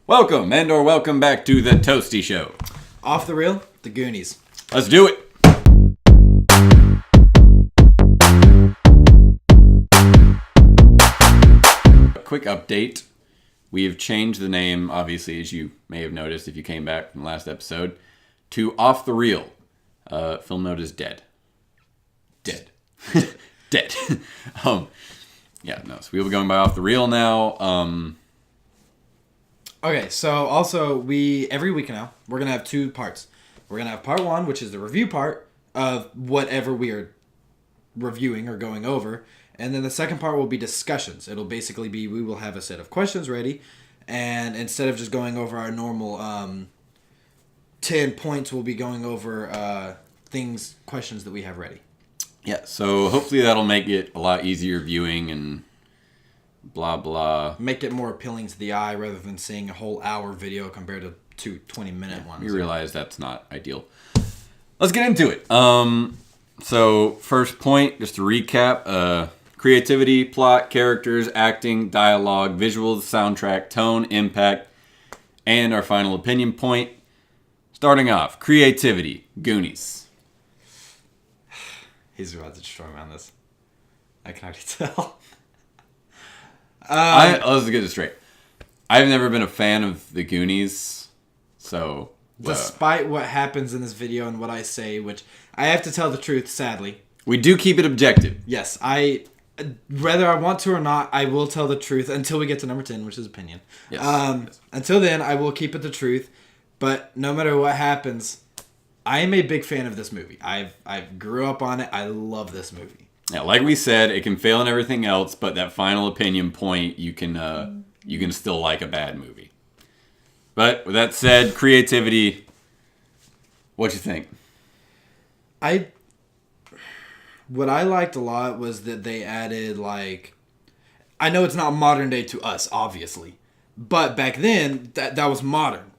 Welcome and/or welcome back to the Toasty Show. Off the reel, the Goonies. Let's do it. A quick update. We have changed the name, obviously, as you may have noticed if you came back from the last episode, to Off the Reel. Film note is dead. Dead. Dead. So we'll be going by Off the Reel now. Okay, so also every week now, we're going to have two parts. We're going to have part one, which is the review part of whatever we are reviewing or going over. And then the second part will be discussions. It'll basically be, we will have a set of questions ready. And instead of just going over our normal 10 points, we'll be going over questions that we have ready. Yeah, so hopefully that'll make it a lot easier viewing and blah, blah. Make it more appealing to the eye rather than seeing a whole hour video compared to two 20-minute ones. We realize that's not ideal. Let's get into it. So first point, just to recap, creativity, plot, characters, acting, dialogue, visuals, soundtrack, tone, impact, and our final opinion point. Starting off, creativity, Goonies. He's about to destroy me on this. I can already tell. Let's get this straight. I've never been a fan of the Goonies, so... Despite what happens in this video and what I say, which I have to tell the truth, sadly. We do keep it objective. Yes, whether I want to or not, I will tell the truth until we get to number 10, which is opinion. Yes. Yes. Until then, I will keep it the truth. But no matter what happens, I am a big fan of this movie. I grew up on it. I love this movie. Yeah, like we said, it can fail in everything else, but that final opinion point, you can still like a bad movie. But with that said, creativity, what you think? What I liked a lot was that they added, I know it's not modern day to us, obviously, but back then that was modern.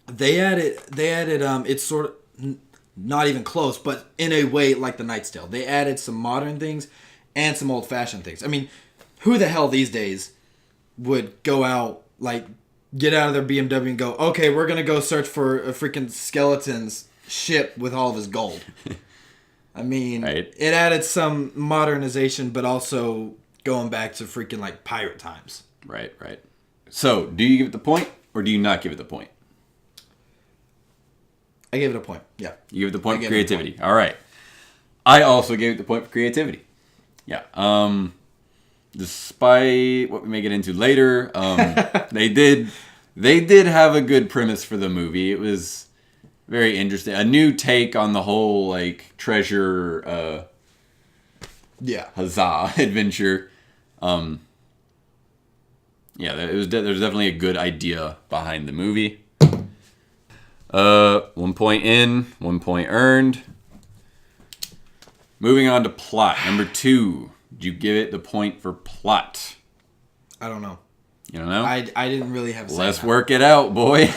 They added it's sort of not even close, but in a way like The Knight's Tale. They added some modern things and some old-fashioned things. I mean, who the hell these days would go out, get out of their BMW and go, okay, we're going to go search for a freaking skeleton's ship with all of his gold. I mean, right. It added some modernization, but also going back to freaking, pirate times. Right. So, do you give it the point, or do you not give it the point? I gave it a point, yeah. You give it the point for creativity. All right. I also gave it the point for creativity. Yeah. Despite what we may get into later, they did have a good premise for the movie. It was very interesting. A new take on the whole, treasure huzzah adventure. There's definitely a good idea behind the movie. 1 point in, 1 point earned. Moving on to plot. Number 2. Did you give it the point for plot? I don't know. You don't know? I didn't really have a say. Let's work it out, boy.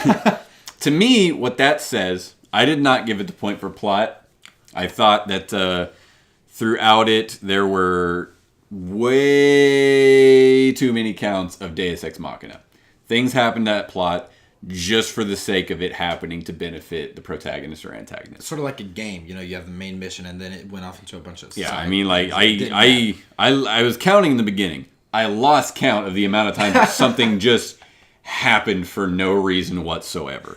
To me, what that says, I did not give it the point for plot. I thought that throughout it, there were way too many counts of Deus Ex Machina. Things happened to that plot just for the sake of it happening to benefit the protagonist or antagonist. It's sort of like a game, you have the main mission and then it went off into a bunch of side. Yeah, I mean, I was counting in the beginning. I lost count of the amount of times that something just happened for no reason whatsoever.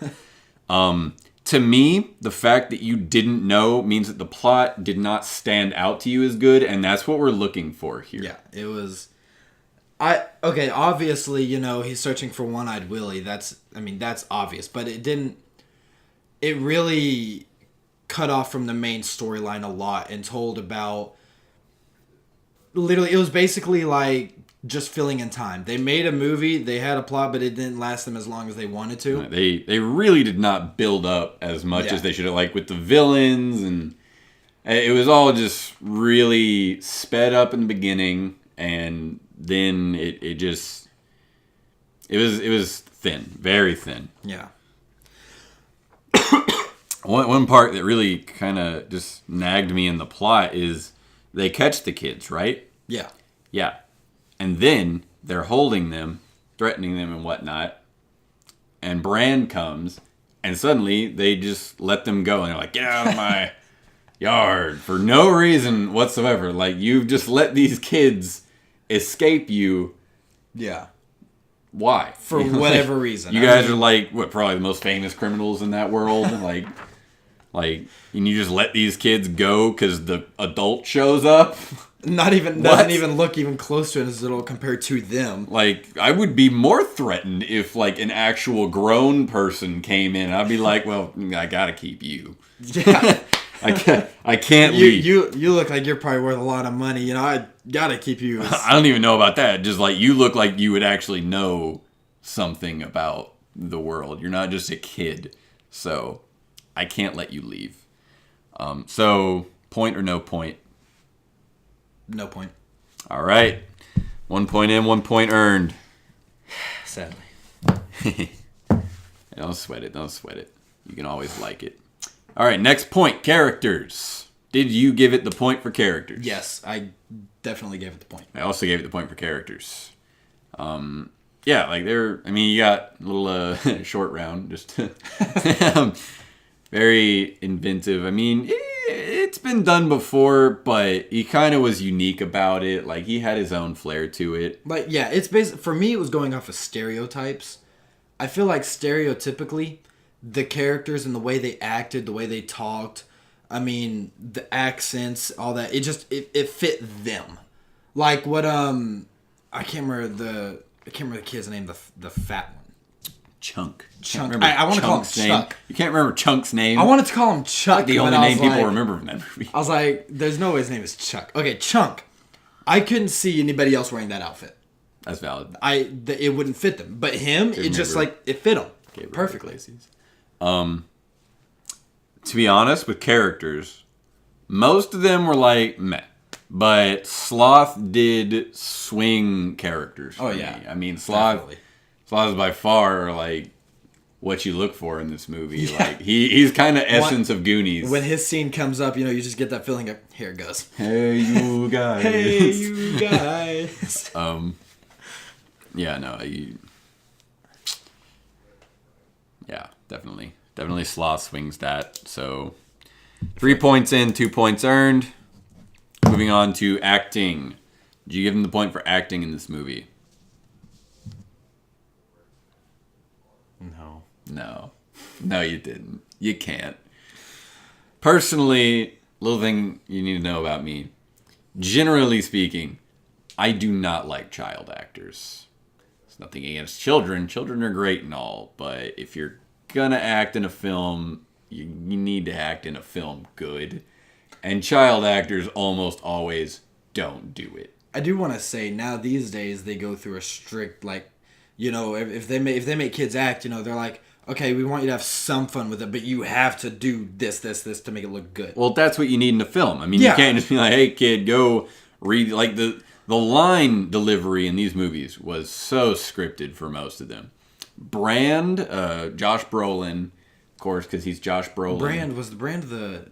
To me, the fact that you didn't know means that the plot did not stand out to you as good, and that's what we're looking for here. Yeah, it was... obviously, he's searching for One-Eyed Willie. That's obvious. But it really cut off from the main storyline a lot and told about... Literally, it was basically just filling in time. They made a movie, they had a plot, but it didn't last them as long as they wanted to. They really did not build up as much as they should have, with the villains, and it was all just really sped up in the beginning, and then it was thin, very thin. Yeah. One part that really kind of just nagged me in the plot is they catch the kids, right? Yeah. Yeah. And then they're holding them, threatening them and whatnot. and Brand comes, and suddenly they just let them go, and they're like, get out of my yard for no reason whatsoever. Like, you've just let these kids escape you. Yeah. Why? For whatever reason. You guys are like, what, probably the most famous criminals in that world? Like, and you just let these kids go because the adult shows up? Doesn't even look even close to as little compared to them. Like, I would be more threatened if, like, an actual grown person came in. I'd be like, well, I gotta keep you. Yeah. I can't leave. You look like you're probably worth a lot of money. You know, I gotta keep you. I don't even know about that. Just like, you look like you would actually know something about the world. You're not just a kid. So, I can't let you leave. So, point or no point? No point. All right. 1 point in, 1 point earned. Sadly. Don't sweat it. Don't sweat it. You can always like it. All right. Next point. Characters. Did you give it the point for characters? Yes, I definitely gave it the point. I also gave it the point for characters. Yeah, like you got a little short round. Just very inventive. I mean, it's been done before, but he kind of was unique about it. Like, he had his own flair to it. Like, yeah, it's basically, for me, it was going off of stereotypes. I feel like stereotypically, the characters and the way they acted, the way they talked, I mean, the accents, all that, it fit them. Like what I can't remember the kid's name, the fat one. Chunk. I want to call him Chuck. You can't remember Chunk's name? I wanted to call him Chuck. The only name people remember from that movie. I was like, there's no way his name is Chuck. Okay, Chunk. I couldn't see anybody else wearing that outfit. That's valid. It wouldn't fit them. But him, it just like, it fit him perfectly. To be honest, with characters, most of them were like, meh. But Sloth did swing characters for me. I mean, Sloth is by far, like, what you look for in this movie. Yeah. Like, he's kind of essence of Goonies. When his scene comes up, you just get that feeling of, here it goes. Hey, you guys. Hey, you guys. Yeah, no, yeah, definitely. Definitely Sloth swings that. So, 3 points in, 2 points earned. Moving on to acting. Did you give him the point for acting in this movie? No, you didn't. You can't. Personally, little thing you need to know about me. Generally speaking, I do not like child actors. It's nothing against children. Children are great and all, but if you're gonna act in a film, you need to act in a film good. And child actors almost always don't do it. I do want to say, now these days they go through a strict, like, if they make kids act, they're like, okay, we want you to have some fun with it, but you have to do this to make it look good. Well, that's what you need in a film. I mean, you can't just be like, hey, kid, go read. Like, the line delivery in these movies was so scripted for most of them. Brand, Josh Brolin, of course, because he's Josh Brolin.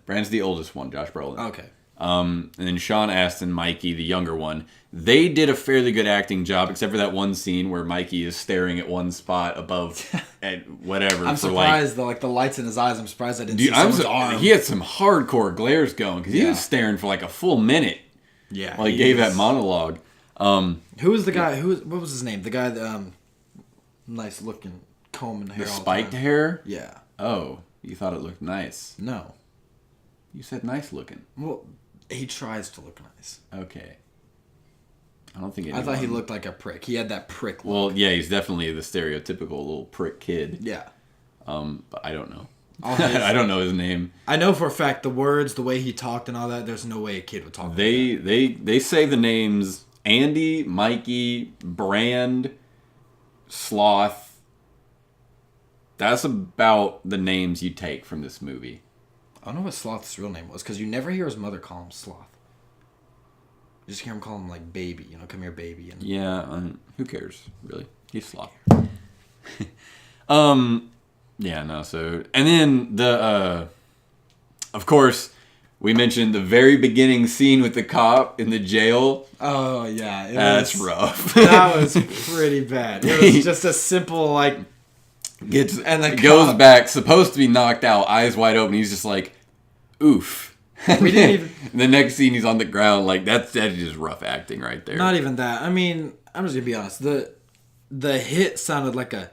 Brand's the oldest one, Josh Brolin. Okay. And then Sean Astin, Mikey, the younger one. They did a fairly good acting job, except for that one scene where Mikey is staring at one spot above at whatever. I'm surprised, though, like the lights in his eyes. I'm surprised I didn't see someone's arm. He had some hardcore glares going because he was staring for like a full minute. Yeah. While he gave that monologue. Who was the guy? What was his name? The guy that nice looking comb and hair. The spiked hair? Yeah. Oh, you thought it looked nice. No. You said nice looking. Well, he tries to look nice. Okay. I don't think I thought he looked like a prick. He had that prick look. Well, yeah, he's definitely the stereotypical little prick kid. Yeah. But I don't know. I don't know his name. I know for a fact the words, the way he talked and all that, there's no way a kid would talk like that. They say the names Andy, Mikey, Brand, Sloth. That's about the names you take from this movie. I don't know what Sloth's real name was, because you never hear his mother call him Sloth. You just hear him call him, like, baby. Come here, baby. And yeah, who cares, really? He's Sloth. Yeah, no, so... And then of course, we mentioned the very beginning scene with the cop in the jail. Oh, yeah. That's rough. That was pretty bad. It was just a simple, like... goes back, supposed to be knocked out, eyes wide open. He's just like, oof. We didn't even. The next scene, he's on the ground. Like that's just rough acting right there. Not even that. I mean, I'm just gonna be honest. The hit sounded like a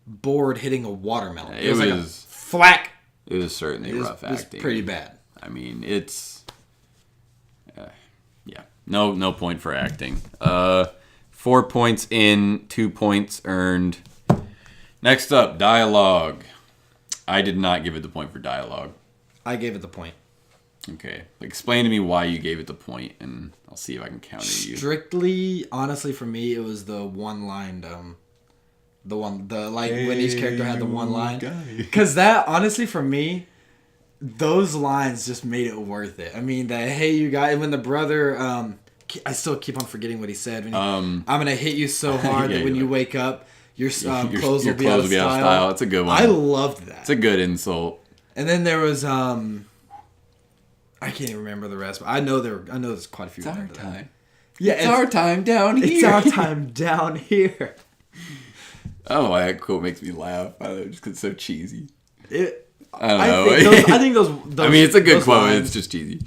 board hitting a watermelon. It was like a thwack. It was certainly rough acting. It was pretty bad. I mean, it's yeah. No point for acting. 4 points in, 2 points earned. Next up, dialogue. I did not give it the point for dialogue. I gave it the point. Okay. Explain to me why you gave it the point, and I'll see if I can counter you. Strictly, honestly, for me, it was the one-lined, when each character had the one line. Because that, honestly, for me, those lines just made it worth it. I mean, hey, you guys, when the brother, I still keep on forgetting what he said. When I'm going to hit you so hard that when you wake up, your clothes will be out of style. It's a good one. I loved that. It's a good insult. And then there was, I can't even remember the rest, but I know there's quite a few. It's our time. Yeah, it's our time down here. It's our time down here. I don't know why that quote makes me laugh. I don't know, just because it's so cheesy. I don't know. I think those I mean, it's a good quote. Lines, it's just cheesy.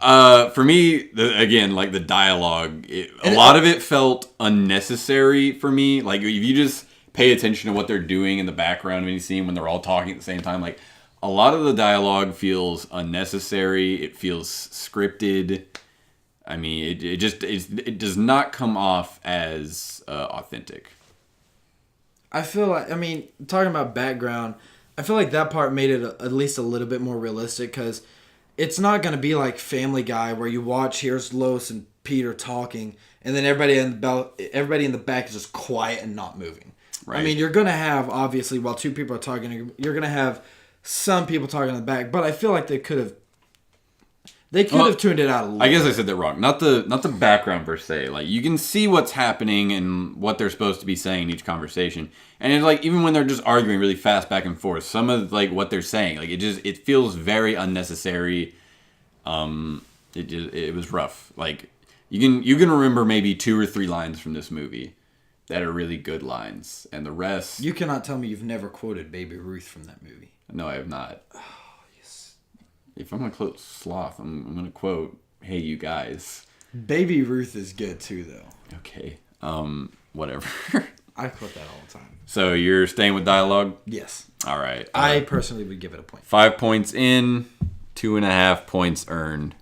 For me, again, like the dialogue, a lot of it felt unnecessary for me. Like, if you just pay attention to what they're doing in the background of any scene when they're all talking at the same time, like, a lot of the dialogue feels unnecessary. It feels scripted. I mean, it does not come off as authentic. I feel like, I mean, talking about background, I feel like that part made it at least a little bit more realistic because it's not going to be like Family Guy where you watch, here's Lois and Peter talking, and then everybody in the back is just quiet and not moving. Right. I mean, you're going to have, obviously, while two people are talking, you're going to have some people talking in the back, but I feel like they could have tuned it out a little. I guess I said that wrong. Not the background per se. Like, you can see what's happening and what they're supposed to be saying in each conversation. And it's like, even when they're just arguing really fast back and forth, some of like what they're saying, like it feels very unnecessary. It was rough. Like, you can remember maybe 2 or 3 lines from this movie that are really good lines, and the rest. You cannot tell me you've never quoted Baby Ruth from that movie. No, I have not. Oh, yes. If I'm going to quote Sloth, I'm going to quote, hey, you guys. Baby Ruth is good, too, though. Okay. Whatever. I quote that all the time. So you're staying with dialogue? Yes. All right. I personally would give it a point. 5 points in, 2.5 points earned.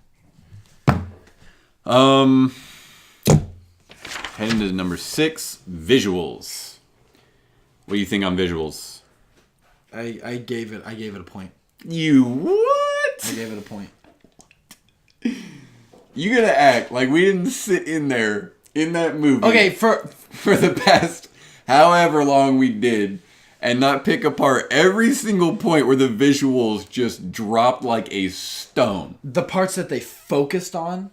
Heading to number 6, visuals. What do you think on visuals? I gave it a point. You what? I gave it a point. You gotta act like we didn't sit in there in that movie. Okay, for the past however long we did, and not pick apart every single point where the visuals just dropped like a stone. The parts that they focused on,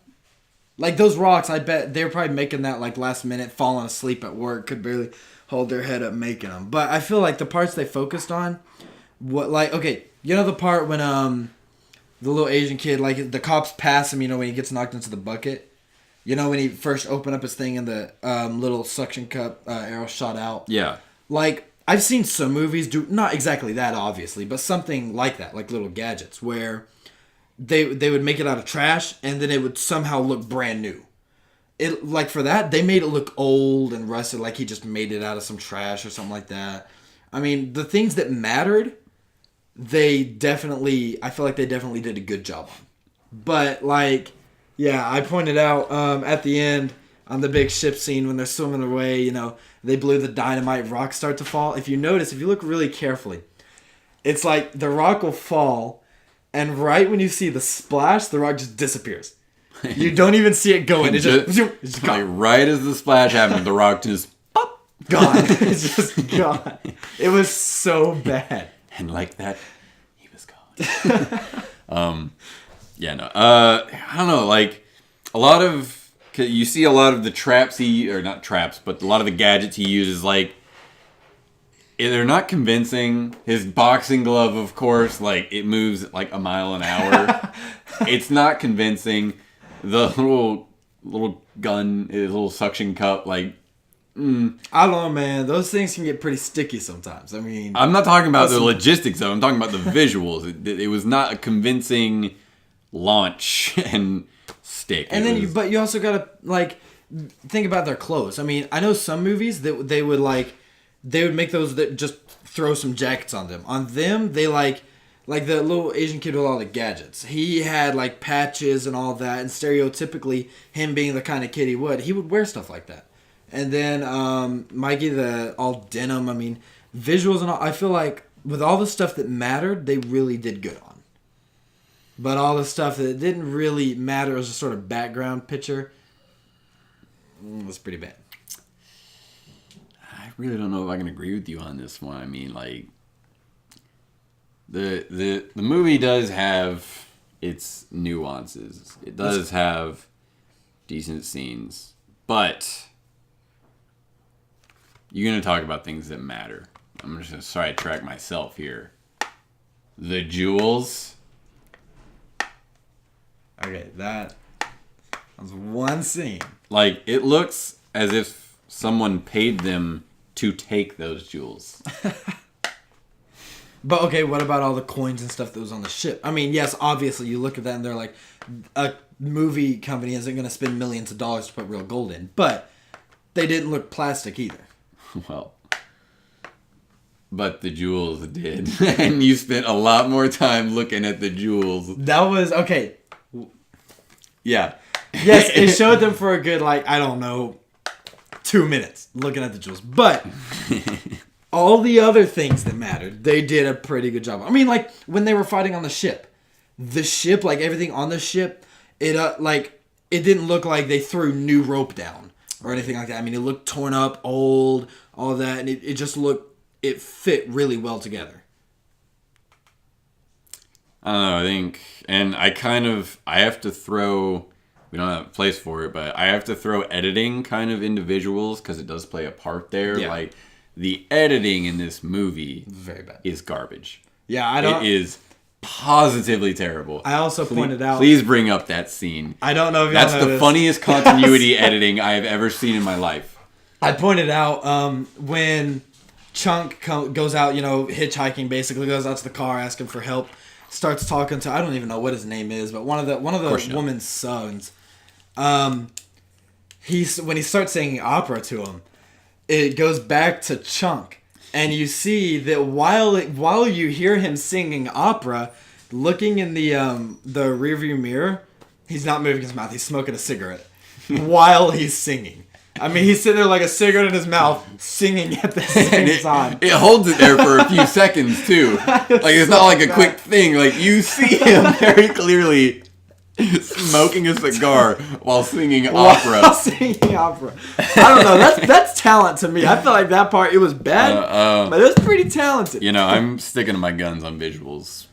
like those rocks, I bet they were probably making that like last minute, falling asleep at work, could barely hold their head up making them. But I feel like the parts they focused on, the part when the little Asian kid, like the cops pass him, when he gets knocked into the bucket, when he first opened up his thing and the little suction cup arrow shot out. Yeah. Like, I've seen some movies do, not exactly that obviously, but something like that, like little gadgets where they would make it out of trash and then it would somehow look brand new. It, like, for that, they made it look old and rusted, like he just made it out of some trash or something like that. I mean, the things that mattered, I feel like they definitely did a good job on. But, like, yeah, I pointed out at the end on the big ship scene when they're swimming away, they blew the dynamite, rocks start to fall. If you notice, if you look really carefully, it's like the rock will fall, and right when you see the splash, the rock just disappears. You don't even see it going. It's just like right as the splash happened, the rock just pop, gone. It's just gone. It was so bad. And like that, he was gone. Yeah, no. I don't know. Like a lot of you see a lot of the traps not traps, but a lot of the gadgets he uses. Like they're not convincing. His boxing glove, of course, like it moves like a mile an hour. It's not convincing. The little gun, his little suction cup, like I don't know, man. Those things can get pretty sticky sometimes. I mean, I'm not talking about the logistics though. I'm talking about the visuals. It was not a convincing launch and stick. And then, but you also gotta like think about their clothes. I mean, I know some movies that they would make those that just throw some jackets on them. On them, they like the little Asian kid with all the gadgets. He had like patches and all that. And stereotypically, him being the kind of kid he would wear stuff like that. And then Mikey, the all denim. I mean, visuals and all. I feel like with all the stuff that mattered, they really did good on. But all the stuff that didn't really matter as a sort of background picture was pretty bad. I really don't know if I can agree with you on this one. I mean, like the movie does have its nuances. It does have decent scenes, but you're gonna talk about things that matter. I'm just gonna sidetrack myself here. The jewels. Okay, that was one scene. Like, it looks as if someone paid them to take those jewels. But okay, what about all the coins and stuff that was on the ship? I mean, yes, obviously you look at that and they're like, a movie company isn't going to spend millions of dollars to put real gold in. But they didn't look plastic either. Well, but the jewels did. And you spent a lot more time looking at the jewels. That was, okay. Yeah. Yes, it showed them for a good, like, I don't know, 2 minutes looking at the jewels. But all the other things that mattered, they did a pretty good job. I mean, like, when they were fighting on the ship, like, everything on the ship, it didn't look like they threw new rope down or anything like that. I mean, it looked torn up, old, all that, and it just looked, it fit really well together. I don't know, I think, and I have to throw, we don't have a place for it, but I have to throw editing kind of into visuals because it does play a part there. Yeah. Like, the editing in this movie very bad. Is garbage. Yeah, it is positively terrible. I also pointed out. Please bring up that scene. I don't know if that's the funniest continuity editing I have ever seen in my life. I pointed out when Chunk goes out, hitchhiking, basically goes out to the car asking for help. Starts talking to, I don't even know what his name is, but one of the woman's sons. When he starts singing opera to him, it goes back to Chunk, and you see that while you hear him singing opera, looking in the rearview mirror, he's not moving his mouth. He's smoking a cigarette while he's singing. I mean, he's sitting there like a cigarette in his mouth, singing at the same time. It holds it there for a few seconds, too. Like, it's not like a quick thing. Like, you see him very clearly smoking a cigar while singing opera. While singing opera. I don't know. That's talent to me. I feel like that part, it was bad, but it was pretty talented. I'm sticking to my guns on visuals.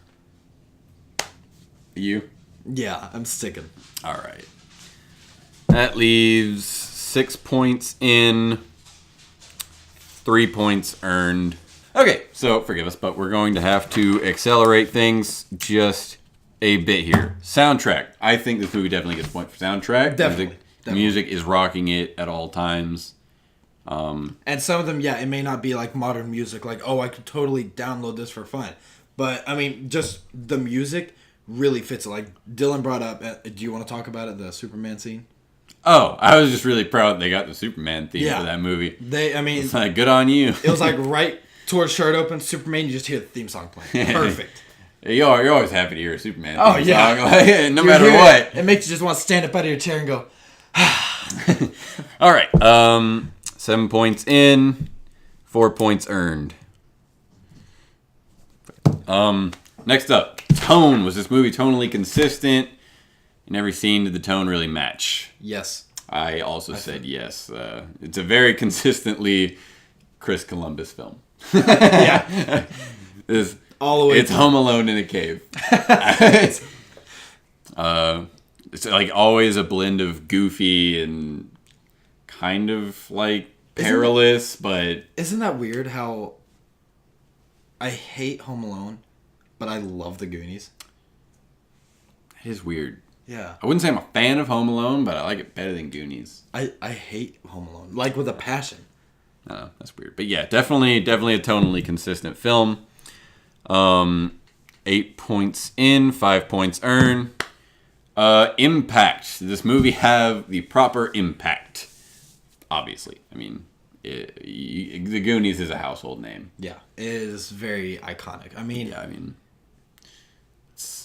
You? Yeah, I'm sticking. All right. That leaves 6 points in, 3 points earned. Okay, so forgive us, but we're going to have to accelerate things just a bit here. Soundtrack. I think this movie definitely gets a point for soundtrack. Definitely. Music is rocking it at all times. And some of them, yeah, it may not be like modern music, like, oh, I could totally download this for fun. But, I mean, just the music really fits it. Like, Dylan brought up, do you want to talk about it, the Superman scene? Oh, I was just really proud they got the Superman theme for that movie. It's like, good on you. It was like right towards shirt open, Superman, you just hear the theme song playing. Perfect. You're always happy to hear a Superman theme song. Like, no matter what. It makes you just want to stand up out of your chair and go, All right. 7 points in, 4 points earned. Next up, tone. Was this movie tonally consistent? In every scene, did the tone really match? Yes. I also said yes. It's a very consistently Chris Columbus film. Yeah. It's through. Home Alone in a cave. It's like always a blend of goofy and kind of like perilous, but... Isn't that weird how I hate Home Alone, but I love the Goonies? It is weird. Yeah. I wouldn't say I'm a fan of Home Alone, but I like it better than Goonies. I hate Home Alone, like with a passion. I don't know. That's weird. But yeah, definitely a tonally consistent film. 8 points in, 5 points earned. Impact. Does this movie have the proper impact? Obviously. I mean, the Goonies is a household name. Yeah, it is very iconic. I mean, Yeah, I mean,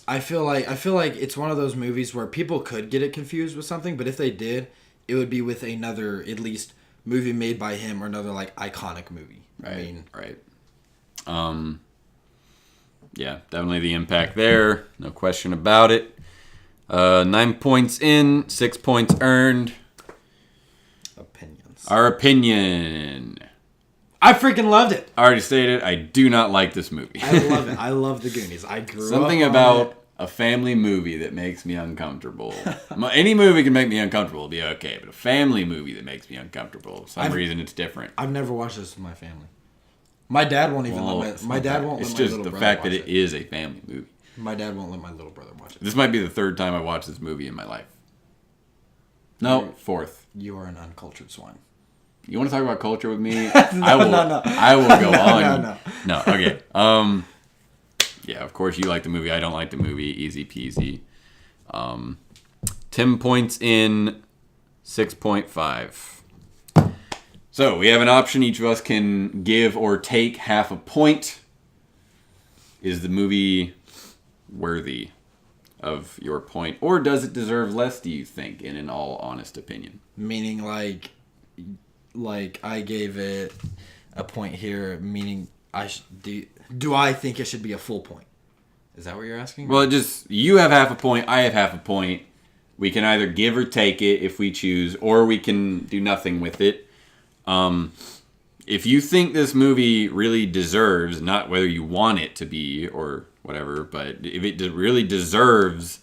I feel like it's one of those movies where people could get it confused with something, but if they did, it would be with another, at least, movie made by him or another like iconic movie. right, I mean, right. Yeah, definitely the impact there. No question about it. 9 points in, 6 points earned. opinions. Our opinion. I freaking loved it. I already stated, I do not like this movie. I love it. I love the Goonies. I grew Something up on about it. a family movie that makes me uncomfortable. Any movie can make me uncomfortable, it'll be okay. But a family movie that makes me uncomfortable, for some reason it's different. I've never watched this with my family. My dad won't even Well, let my dad won't It's let my just little the brother fact watch that it is a family movie. My dad won't let my little brother watch it. This might be the third time I watched this movie in my life. No, fourth. You are an uncultured swine. You want to talk about culture with me? I will. No. I will go on. No. No. Okay. Yeah. Of course, you like the movie. I don't like the movie. Easy peasy. 10 points in, 6.5. So we have an option. Each of us can give or take half a point. Is the movie worthy of your point, or does it deserve less? Do you think, in an all honest opinion? Meaning like I gave it a point here. Meaning do I think it should be a full point? Is that what you're asking? Well, you have half a point, I have half a point. We can either give or take it if we choose, or we can do nothing with it. If you think this movie really deserves, not whether you want it to be or whatever, but if it really deserves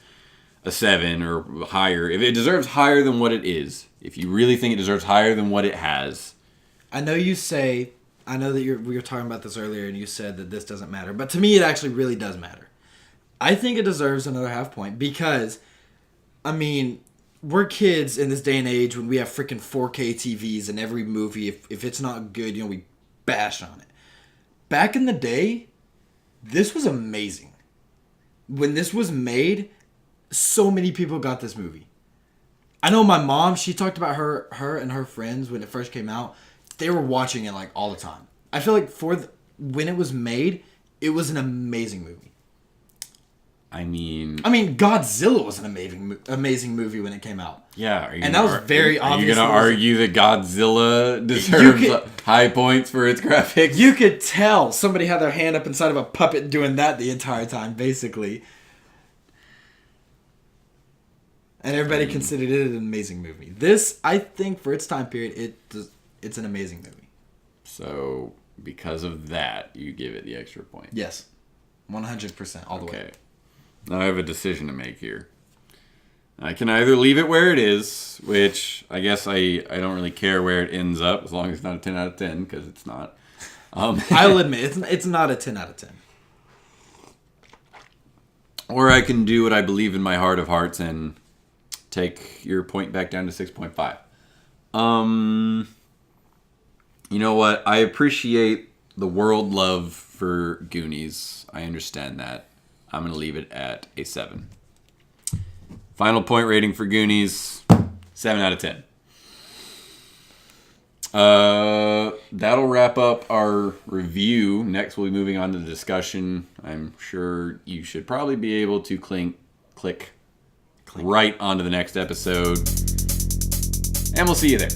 a 7 or higher, if it deserves higher than what it is, if you really think it deserves higher than what it has. I know that we were talking about this earlier and you said that this doesn't matter, but to me it actually really does matter. I think it deserves another half point because, I mean, we're kids in this day and age when we have freaking 4K TVs and every movie, if it's not good, we bash on it. Back in the day, this was amazing. When this was made, so many people got this movie. I know my mom, she talked about her and her friends when it first came out. They were watching it like all the time. I feel like when it was made, it was an amazing movie. I mean, Godzilla was an amazing movie when it came out. Yeah, and that was very obvious. Are you going to argue that Godzilla deserves high points for its graphics? You could tell somebody had their hand up inside of a puppet doing that the entire time, basically. And everybody considered it an amazing movie. This, I think, for its time period, it's an amazing movie. So, because of that, you give it the extra point. Yes, 100% all the way. Okay. Now I have a decision to make here. I can either leave it where it is, which I guess I don't really care where it ends up, as long as it's not a 10 out of 10, because it's not. I'll admit, it's not a 10 out of 10. Or I can do what I believe in my heart of hearts and take your point back down to 6.5. You know what? I appreciate the world love for Goonies. I understand that. I'm going to leave it at a 7. Final point rating for Goonies, 7 out of 10. That'll wrap up our review. Next, we'll be moving on to the discussion. I'm sure you should probably be able to click right onto the next episode. And we'll see you there.